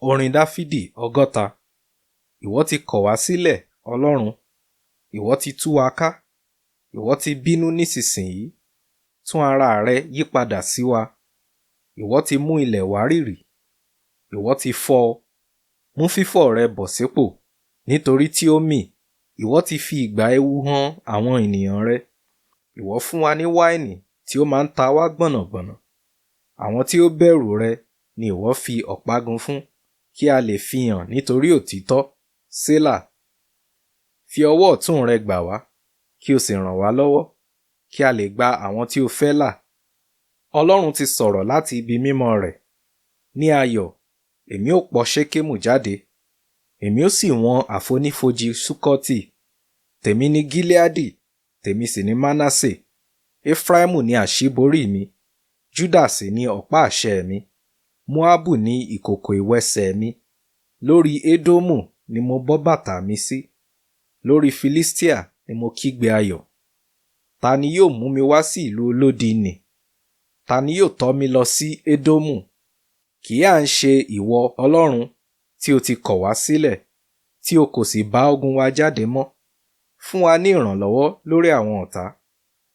Orin Dáfídì Ọgọta. Ìwọ ti kọ̀ wá sílẹ̀, Ọlọ́run. Ìwọ ti tú wa ká. Ìwọ ti bínú nísinsìnyí. Tún ara rẹ yí padà sí wa. Ìwọ ti mú ilẹ̀ wárìrì. Ìwọ ti fọ́ ọ. Mú fífọ́ rẹ bọ̀ sípò. Nítorí tí ó mì, ìwọ ti fi ìgbà ewu hàn àwọn ènìyàn rẹ. Ìwọ fún wa ní wáìnì tí ó máa ń ta wá gbọ̀nàgbọ̀nà. Àwọn tí ó bẹ̀rù rẹ ni ìwọ fi ọ̀págun fún, kí a lè fihàn nítorí òtítọ́. Sélà. Fi ọwọ́ ọ̀tún rẹ gbà wá, kí o sì ràn wá lọ́wọ́, kí a lè gba àwọn tí o fẹ́ là. Ọlọ́run ti sọ̀rọ̀ láti ibi mímọ́ rẹ̀. Ní ayọ̀, èmi ó pọ̀ Ṣékémù jáde. Èmi ó sì wọ́n àfonífojì Sukkoti. Tèmi ni Gileadi, tèmi sì ni Manase. Efraimu ni àṣíborí mi. Juda sì ni ọ̀pá àṣẹ mi. Moabu ni ìkòkò ìwẹsẹ̀ mi. Lórí Edomu ni mo bọ́ bàtà mi sí. Lórí Filistia ni mo kígbe ayọ̀. Ta ni yóò mú mi wá sí ìlú olódi nì? Ta ni yóò tọ́ mi lọ sí Edomu? Kì í à ń ṣe ìwọ, Ọlọ́run, tí o ti kọ̀ wá sílẹ̀, tí o kò sì bá ogun wa jáde mọ́? Fún wa ní ìrànlọ́wọ́ lórí àwọn ọ̀tá,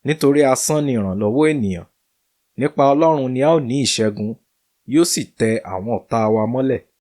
nítorí asán ni ìrànlọ́wọ́ ènìyàn. Nípa Ọlọ́run ni a ó ní ìṣẹ́gun, yóò sì tẹ àwọn ọ̀tá wa mọ́lẹ̀.